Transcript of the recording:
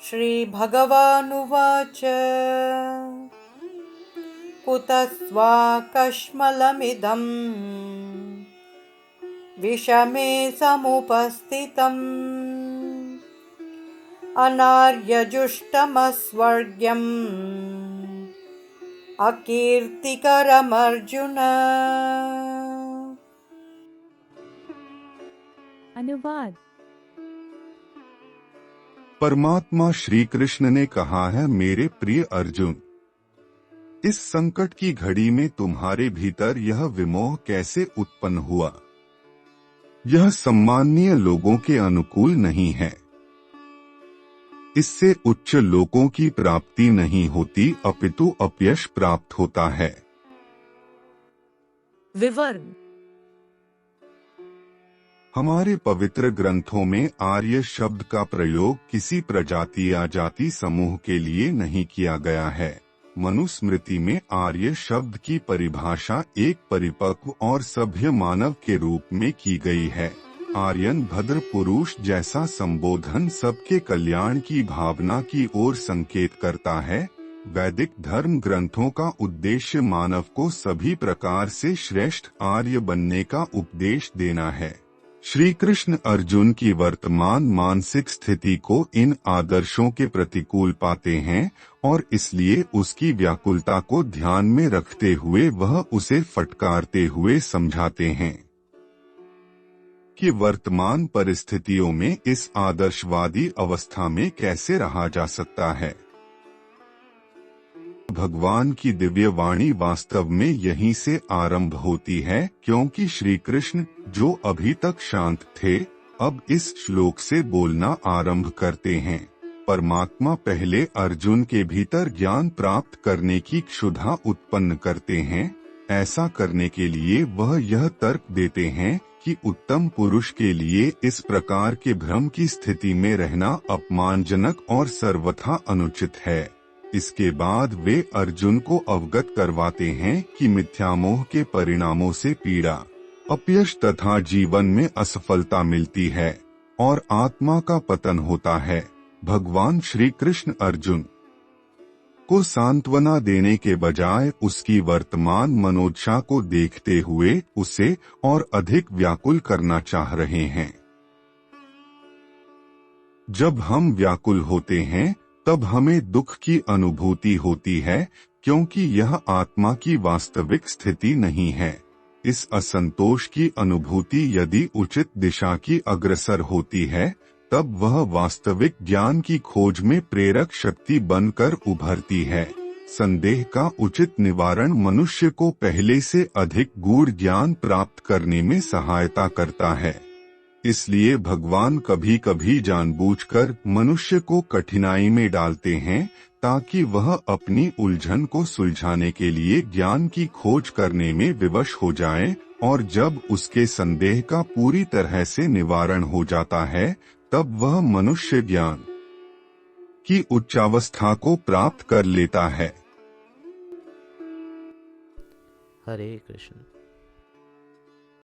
श्रीभगवानुवाच कुतस्त्वाकश्मलमिदम् विषमे समुपस्थितम् अनार्यजुष्टमस्वर्ग्यम् अकीर्तिकरमर्जुन। अनुवाद। परमात्मा श्री कृष्ण ने कहा है, मेरे प्रिय अर्जुन, इस संकट की घड़ी में तुम्हारे भीतर यह विमोह कैसे उत्पन्न हुआ? यह सम्माननीय लोगों के अनुकूल नहीं है। इससे उच्च लोकों की प्राप्ति नहीं होती, अपितु अपयश प्राप्त होता है। विवरण। हमारे पवित्र ग्रंथों में आर्य शब्द का प्रयोग किसी प्रजाति या जाति समूह के लिए नहीं किया गया है। मनुस्मृति में आर्य शब्द की परिभाषा एक परिपक्व और सभ्य मानव के रूप में की गई है। आर्यन भद्र पुरुष जैसा संबोधन सबके कल्याण की भावना की ओर संकेत करता है। वैदिक धर्म ग्रंथों का उद्देश्य मानव को सभी प्रकार से श्रेष्ठ आर्य बनने का उपदेश देना है। श्री कृष्ण अर्जुन की वर्तमान मानसिक स्थिति को इन आदर्शों के प्रतिकूल पाते हैं और इसलिए उसकी व्याकुलता को ध्यान में रखते हुए वह उसे फटकारते हुए समझाते हैं कि वर्तमान परिस्थितियों में इस आदर्शवादी अवस्था में कैसे रहा जा सकता है। भगवान की दिव्य वाणी वास्तव में यहीं से आरंभ होती है, क्योंकि श्री कृष्ण जो अभी तक शांत थे, अब इस श्लोक से बोलना आरंभ करते हैं। परमात्मा पहले अर्जुन के भीतर ज्ञान प्राप्त करने की क्षुधा उत्पन्न करते हैं। ऐसा करने के लिए वह यह तर्क देते हैं कि उत्तम पुरुष के लिए इस प्रकार के भ्रम की स्थिति में रहना अपमानजनक और सर्वथा अनुचित है। इसके बाद वे अर्जुन को अवगत करवाते हैं कि मिथ्यामोह के परिणामों से पीड़ा, अपयश तथा जीवन में असफलता मिलती है और आत्मा का पतन होता है। भगवान श्री कृष्ण अर्जुन को सांत्वना देने के बजाय उसकी वर्तमान मनोदशा को देखते हुए उसे और अधिक व्याकुल करना चाह रहे हैं। जब हम व्याकुल होते हैं तब हमें दुख की अनुभूति होती है, क्योंकि यह आत्मा की वास्तविक स्थिति नहीं है। इस असंतोष की अनुभूति यदि उचित दिशा की अग्रसर होती है, तब वह वास्तविक ज्ञान की खोज में प्रेरक शक्ति बनकर उभरती है। संदेह का उचित निवारण मनुष्य को पहले से अधिक गूढ़ ज्ञान प्राप्त करने में सहायता करता है। इसलिए भगवान कभी कभी जानबूझकर मनुष्य को कठिनाई में डालते हैं, ताकि वह अपनी उलझन को सुलझाने के लिए ज्ञान की खोज करने में विवश हो जाए, और जब उसके संदेह का पूरी तरह से निवारण हो जाता है, तब वह मनुष्य ज्ञान की उच्चावस्था को प्राप्त कर लेता है। हरे कृष्ण।